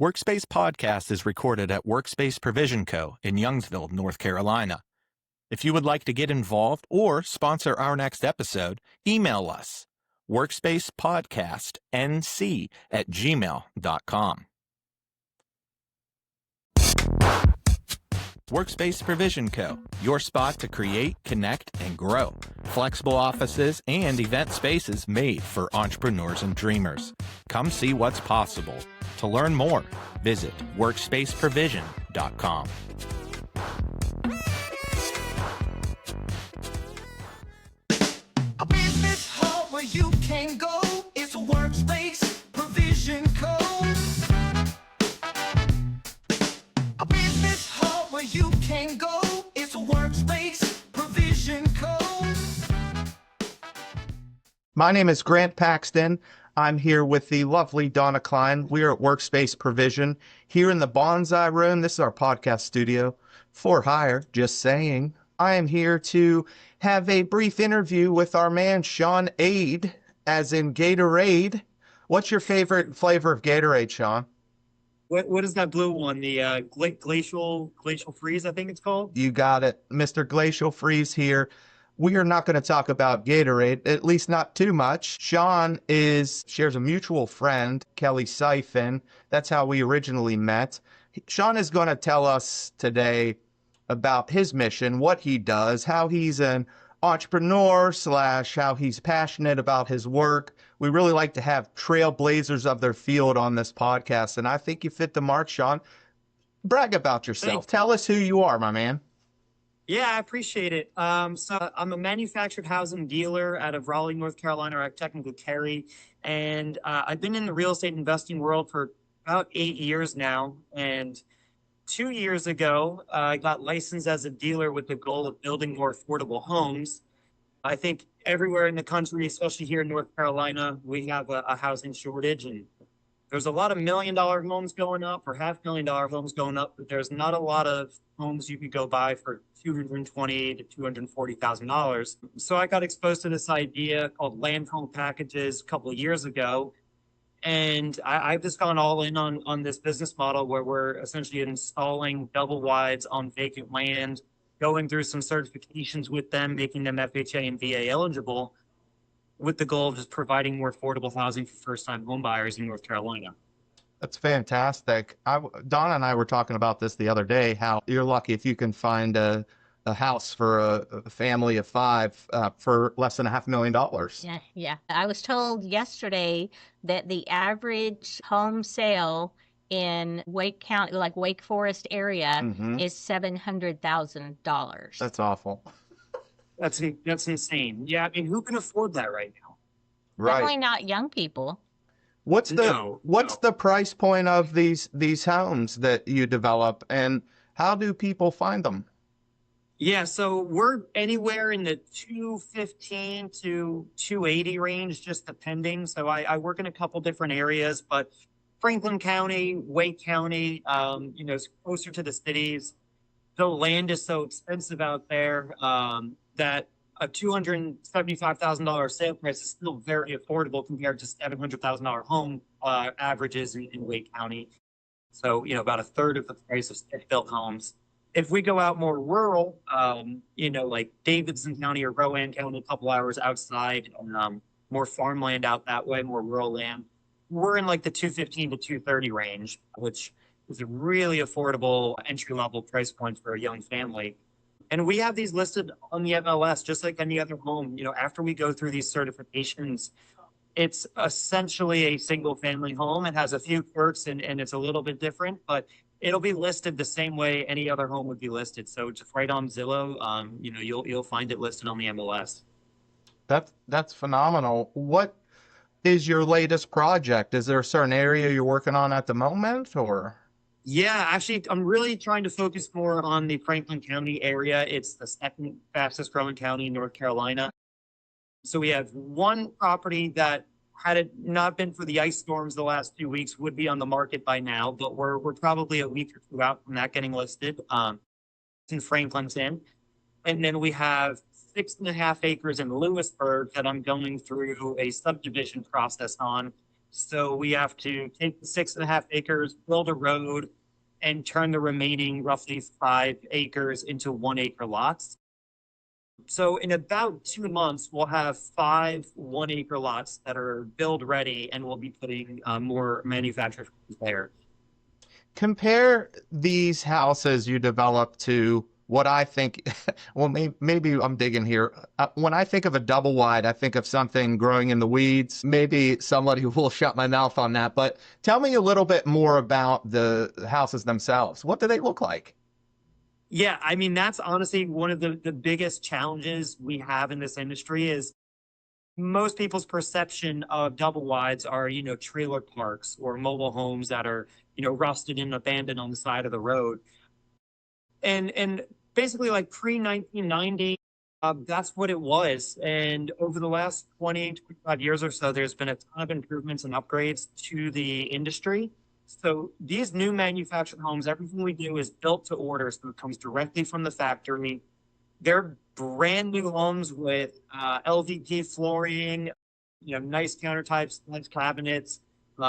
Workspace Podcast is recorded at Workspace Provision Co. in Youngsville, North Carolina. If you would like to get involved or sponsor our next episode, email us workspacepodcastnc@gmail.com. Workspace Provision Co., your spot to create, connect, and grow. Flexible offices and event spaces made for entrepreneurs and dreamers. Come see what's possible. To learn more, visit workspaceprovision.com. A business hub where you can go. It's a Workspace Provision Co. A business hub where you can go. It's a Workspace Provision Co. My name is Grant Paxton. I'm here with the lovely Donna Klein. We are at Workspace Provision here in the Bonsai Room. This is our podcast studio for hire, just saying. I am here to have a brief interview with our man, Sean Ade, as in Gatorade. What's your favorite flavor of Gatorade, Sean? What is that blue one? The glacial freeze, I think it's called. You got it. Mr. Glacial Freeze here. We are not going to talk about Gatorade, at least not too much. Sean shares a mutual friend, Kelly Siphon. That's how we originally met. Sean is going to tell us today about his mission, what he does, how he's an entrepreneur / how he's passionate about his work. We really like to have trailblazers of their field on this podcast, and I think you fit the mark, Sean. Brag about yourself. Thanks. Tell us who you are, my man. Yeah, I appreciate it. So I'm a manufactured housing dealer out of Raleigh, North Carolina, or technically Cary. And I've been in the real estate investing world for about 8 years now. And 2 years ago, I got licensed as a dealer with the goal of building more affordable homes. I think everywhere in the country, especially here in North Carolina, we have a housing shortage, and there's a lot of $1 million homes going up or $500,000 homes going up, but there's not a lot of homes you could go buy for $220,000 to $240,000. So I got exposed to this idea called land home packages a couple of years ago. And I've just gone all in on this business model where we're essentially installing double wides on vacant land, going through some certifications with them, making them FHA and VA eligible, with the goal of just providing more affordable housing for first-time home buyers in North Carolina. That's fantastic. Donna and I were talking about this the other day, how you're lucky if you can find a house for a family of 5 for less than $500,000. Yeah. I was told yesterday that the average home sale in Wake County, like Wake Forest area, is $700,000. That's awful. That's insane. Yeah, I mean, who can afford that right now? Definitely Right. not young people. What's No. the price point of these homes that you develop, and how do people find them? Yeah, so we're anywhere in the 215 to 280 range, just depending. So I work in a couple different areas, but Franklin County, Wake County, is closer to the cities. The land is so expensive out there that a $275,000 sale price is still very affordable compared to $700,000 home averages in Wake County. So, about a third of the price of stick-built homes. If we go out more rural, like Davidson County or Rowan County, a couple hours outside, more farmland out that way, more rural land, we're in like the 215 to 230 range, which is a really affordable entry-level price point for a young family. And we have these listed on the MLS, just like any other home. After we go through these certifications, it's essentially a single-family home. It has a few quirks, and it's a little bit different, but it'll be listed the same way any other home would be listed. So just right on Zillow, you'll find it listed on the MLS. That's phenomenal. What is your latest project? Is there a certain area you're working on at the moment, or? Yeah, actually, I'm really trying to focus more on the Franklin County area. It's the second fastest growing county in North Carolina. So we have one property that, had it not been for the ice storms the last 2 weeks, would be on the market by now, but we're probably a week or two out from that getting listed. It's in Franklinton. And then we have 6.5 acres in Lewisburg that I'm going through a subdivision process on. So we have to take the 6.5 acres, build a road, and turn the remaining roughly 5 acres into 1 acre lots. So in about 2 months, we'll have 5 1 acre lots that are build ready, and we'll be putting more manufactured homes there. Compare these houses you develop to what I think, well, maybe I'm digging here. When I think of a double wide, I think of something growing in the weeds. Maybe somebody will shut my mouth on that, but tell me a little bit more about the houses themselves. What do they look like? Yeah, I mean, that's honestly one of the biggest challenges we have in this industry is most people's perception of double wides are, trailer parks or mobile homes that are, rusted and abandoned on the side of the road. And basically like pre-1990, that's what it was. And over the last 25 years or so, there's been a ton of improvements and upgrades to the industry. So these new manufactured homes, everything we do is built to order, so it comes directly from the factory. They're brand new homes with LVP flooring, nice countertops, nice cabinets.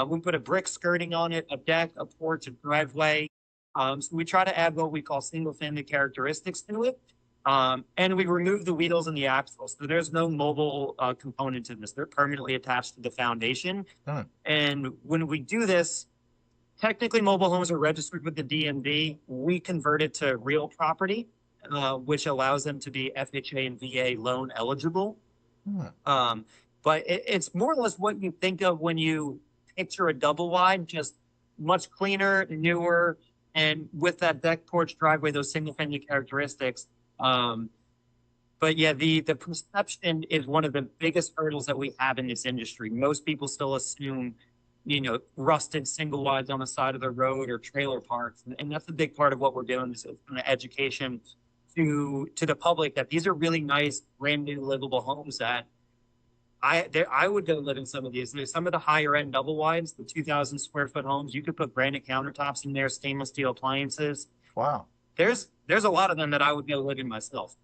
We put a brick skirting on it, a deck, a porch, a driveway. So we try to add what we call single family characteristics to it. And we remove the wheels and the axles. So there's no mobile component to this. They're permanently attached to the foundation. Hmm. And when we do this, technically mobile homes are registered with the DMV. We convert it to real property, which allows them to be FHA and VA loan eligible. Hmm. But it's more or less what you think of when you picture a double wide, just much cleaner, newer, and with that deck, porch, driveway, those single family characteristics. But yeah, the perception is one of the biggest hurdles that we have in this industry. Most people still assume, rusted single wides on the side of the road or trailer parks, and that's a big part of what we're doing is kind of education to the public that these are really nice, brand new, livable homes that I would go live in some of these. There's some of the higher end double wides, the 2,000 square foot homes. You could put granite countertops in there, stainless steel appliances. Wow. There's a lot of them that I would go live in myself.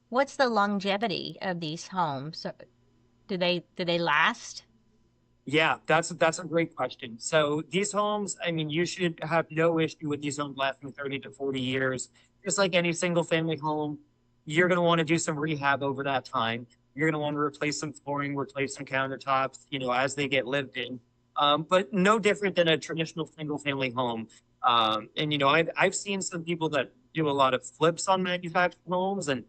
What's the longevity of these homes? Do they last? Yeah, that's a great question. So these homes, I mean, you should have no issue with these homes lasting 30 to 40 years. Just like any single family home, you're going to want to do some rehab over that time. You're going to want to replace some flooring, replace some countertops, as they get lived in. But no different than a traditional single family home. And I've seen some people that do a lot of flips on manufactured homes, and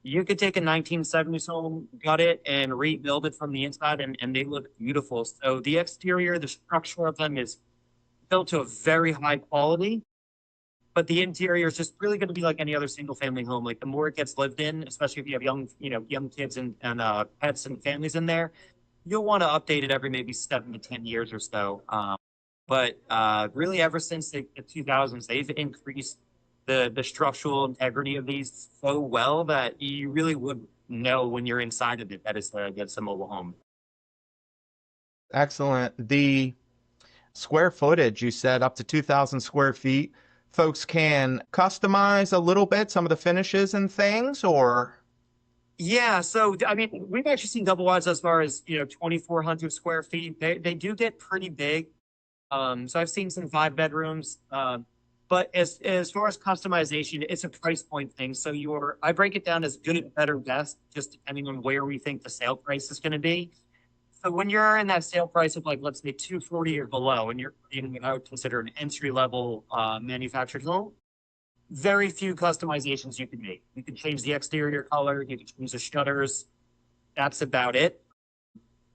you could take a 1970s home, gut it, and rebuild it from the inside, and they look beautiful. So the exterior, the structure of them is built to a very high quality, but the interior is just really going to be like any other single family home. Like the more it gets lived in, especially if you have young kids and pets and families in there, you'll want to update it every maybe 7 to 10 years or so. But really ever since the 2000s, they've increased the structural integrity of these so well that you really would know when you're inside of it that it's a mobile home. Excellent. The square footage, you said up to 2,000 square feet. Folks can customize a little bit some of the finishes and things, or? Yeah, so I mean, we've actually seen double wides as far as 2,400 square feet. They do get pretty big. So I've seen some 5 bedrooms. But as far as customization, it's a price point thing. So I break it down as good, better, best, just depending on where we think the sale price is going to be. So when you're in that sale price of like, let's say 240 or below, and you're in what I would consider an entry level manufactured home, very few customizations you can make. You can change the exterior color, you can change the shutters. That's about it.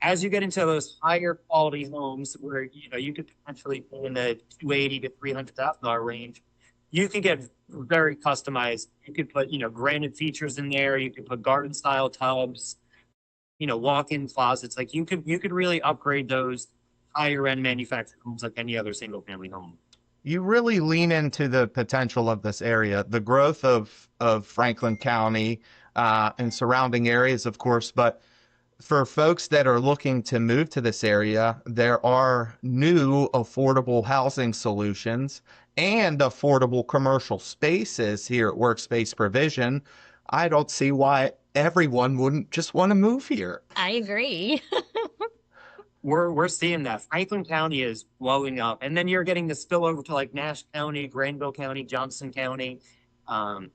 As you get into those higher quality homes where you could potentially pay in the $280,000 to $300,000 range, you can get very customized. You could put granite features in there. You could put garden style tubs, walk-in closets. Like you could really upgrade those higher end manufactured homes like any other single family home. You really lean into the potential of this area, the growth of Franklin County and surrounding areas, of course, but for folks that are looking to move to this area, there are new affordable housing solutions and affordable commercial spaces here at Workspace Provision. I don't see why everyone wouldn't just want to move here. I agree. We're seeing that Franklin County is blowing up, and then you're getting the spillover to like Nash County, Granville County, Johnson County. Um,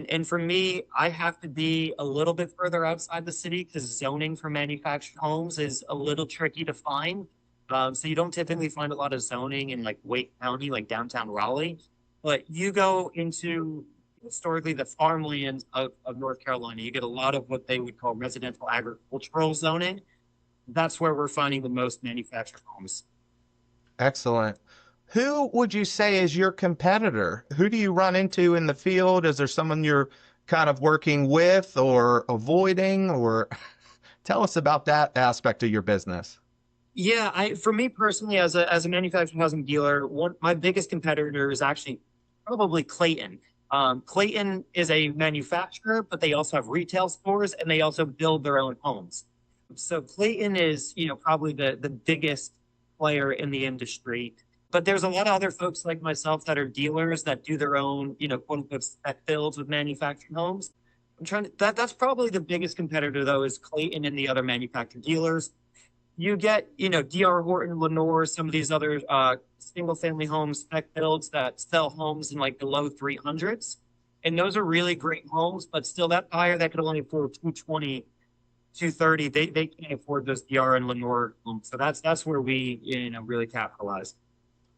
and for me, I have to be a little bit further outside the city because zoning for manufactured homes is a little tricky to find. So you don't typically find a lot of zoning in like Wake County, like downtown Raleigh. But you go into historically the farmlands of North Carolina, you get a lot of what they would call residential agricultural zoning. That's where we're finding the most manufactured homes. Excellent. Who would you say is your competitor? Who do you run into in the field? Is there someone you're kind of working with or avoiding, or tell us about that aspect of your business? Yeah, for me personally, as a manufactured housing dealer, my biggest competitor is actually probably Clayton. Clayton is a manufacturer, but they also have retail stores and they also build their own homes. So Clayton is, probably the biggest player in the industry. But there's a lot of other folks like myself that are dealers that do their own, quote unquote spec builds with manufactured homes. That's probably the biggest competitor though, is Clayton and the other manufactured dealers. You get, DR Horton, Lenore, some of these other single family homes, spec builds that sell homes in like the low 300s. And those are really great homes, but still that buyer that could only afford 220, 230, they can't afford those DR and Lenore homes. So that's where we, really capitalize.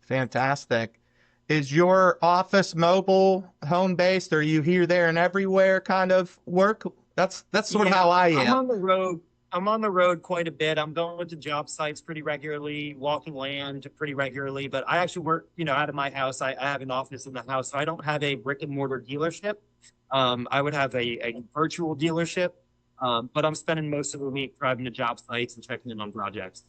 Fantastic. Is your office mobile, home based? Are you here, there, and everywhere kind of work? That's sort of how I am. I'm on the road. I'm on the road quite a bit. I'm going to job sites pretty regularly, walking land pretty regularly, but I actually work, out of my house. I have an office in the house, so I don't have a brick and mortar dealership. I would have a virtual dealership, but I'm spending most of the week driving to job sites and checking in on projects.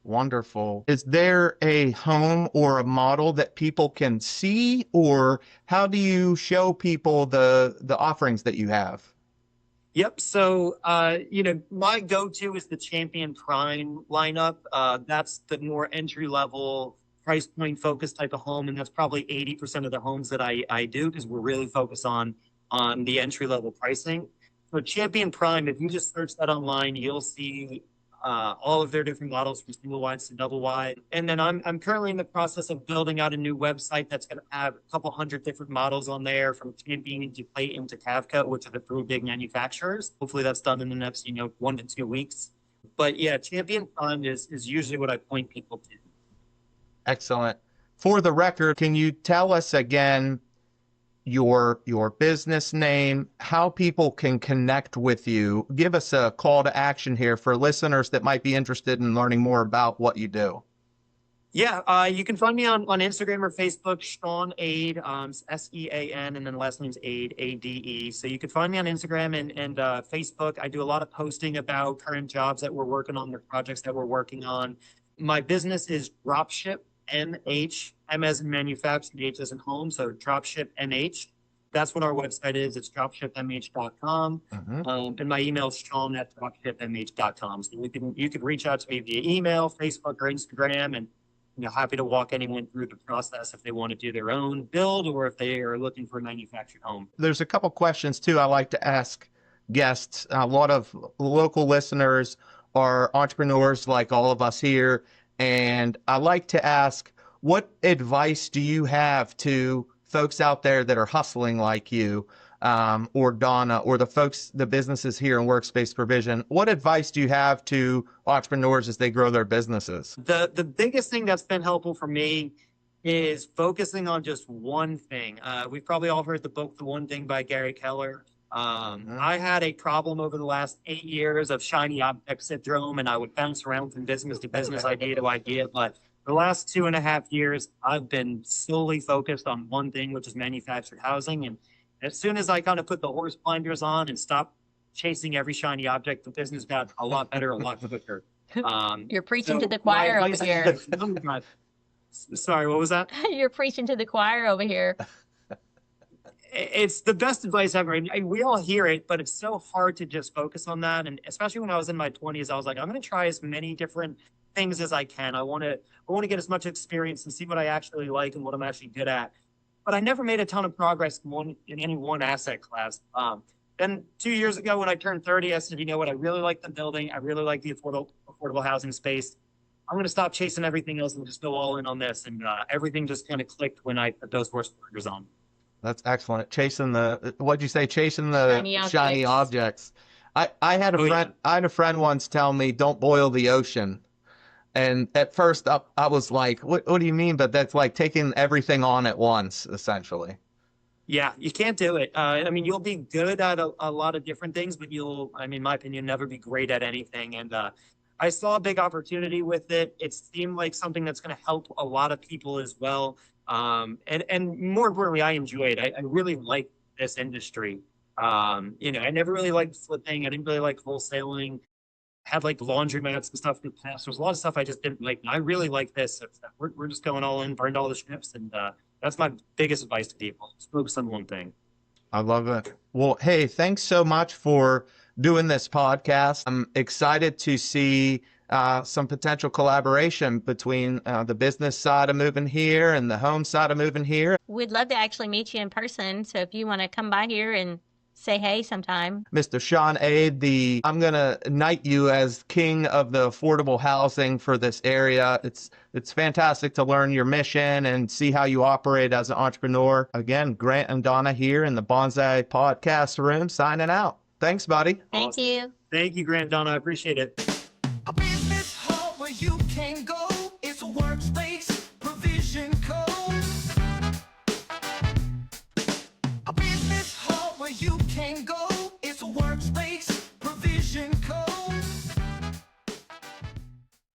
Wonderful. Is there a home or a model that people can see, or how do you show people the offerings that you have? Yep. So, my go-to is the Champion Prime lineup. That's the more entry-level price point focused type of home. And that's probably 80% of the homes that I do because we're really focused on the entry-level pricing. So Champion Prime, if you just search that online, you'll see all of their different models from single wides to double wide. And then I'm currently in the process of building out a new website that's going to have a couple hundred different models on there, from Champion to Clayton to Cavco, which are the three big manufacturers. Hopefully that's done in the next, 1 to 2 weeks. But yeah, Champion Fund is usually what I point people to. Excellent. For the record, can you tell us again your business name, how people can connect with you? Give us a call to action here for listeners that might be interested in learning more about what you do. Yeah, you can find me on Instagram or Facebook, Sean Ade, SEAN, and then last name's Ade, ADE. So you can find me on Instagram and Facebook. I do a lot of posting about current jobs that we're working on, the projects that we're working on. My business is Dropship MH, M as in manufactured, H as in home. So Dropship MH. That's what our website is. It's dropshipmh.com. And my email is sean@dropshipmh.com. So you can reach out to me via email, Facebook, or Instagram, and happy to walk anyone through the process if they want to do their own build or if they are looking for a manufactured home. There's a couple questions too I like to ask guests. A lot of local listeners are entrepreneurs like all of us here, and I like to ask, what advice do you have to folks out there that are hustling like you, or Donna, or the businesses here in Workspace Provision? What advice do you have to entrepreneurs as they grow their businesses? The biggest thing that's been helpful for me is focusing on just one thing. We've probably all heard the book, The One Thing by Gary Keller. I had a problem over the last 8 years of shiny object syndrome, and I would bounce around from business to business, idea to idea. But the last 2.5 years, I've been solely focused on one thing, which is manufactured housing. And as soon as I kind of put the horse blinders on and stopped chasing every shiny object, the business got a lot better, a lot quicker. You're preaching to the choir over here. Sorry, what was that? You're preaching to the choir over here. It's the best advice ever. We all hear it, but it's so hard to just focus on that. And especially when I was in my 20s, I was like, I'm going to try as many different things as I can. I want to get as much experience and see what I actually like and what I'm actually good at. But I never made a ton of progress in any one asset class. Then 2 years ago, when I turned 30, I said, you know what? I really like the building. I really like the affordable housing space. I'm going to stop chasing everything else and just go all in on this. And everything just kind of clicked when I put those horse burgers on. That's excellent. Chasing the, what'd you say? Chasing the Shiny shiny objects. I had a Oh, friend, I had a friend once tell me, don't boil the ocean. And at first I was like, what do you mean? But that's like taking everything on at once, essentially. Yeah, you can't do it. I mean, you'll be good at a lot of different things, but you'll, I mean, in my opinion, never be great at anything. And I saw a big opportunity with it. It seemed like something that's going to help a lot of people as well. And more importantly, I enjoy it. I really like this industry. You know, I never really liked flipping. I didn't really like wholesaling. Had like laundromats and stuff in the past. There's a lot of stuff I just didn't like. And I really like this. So we're just going all in, burned all the ships, and that's my biggest advice to people. Just focus on one thing. I love it. Well, hey, thanks so much for doing this podcast. I'm excited to see some potential collaboration between the business side of moving here and the home side of moving here. We'd love to actually meet you in person. So if you want to come by here and say hey sometime. Mr. Sean Ade, I'm going to knight you as king of the affordable housing for this area. It's fantastic to learn your mission and see how you operate as an entrepreneur. Again, Grant and Donna here in the Bonsai Podcast room signing out. Thanks, buddy. Thank you. Thank you, Grant, Donna. I appreciate it. A business hub where you can go.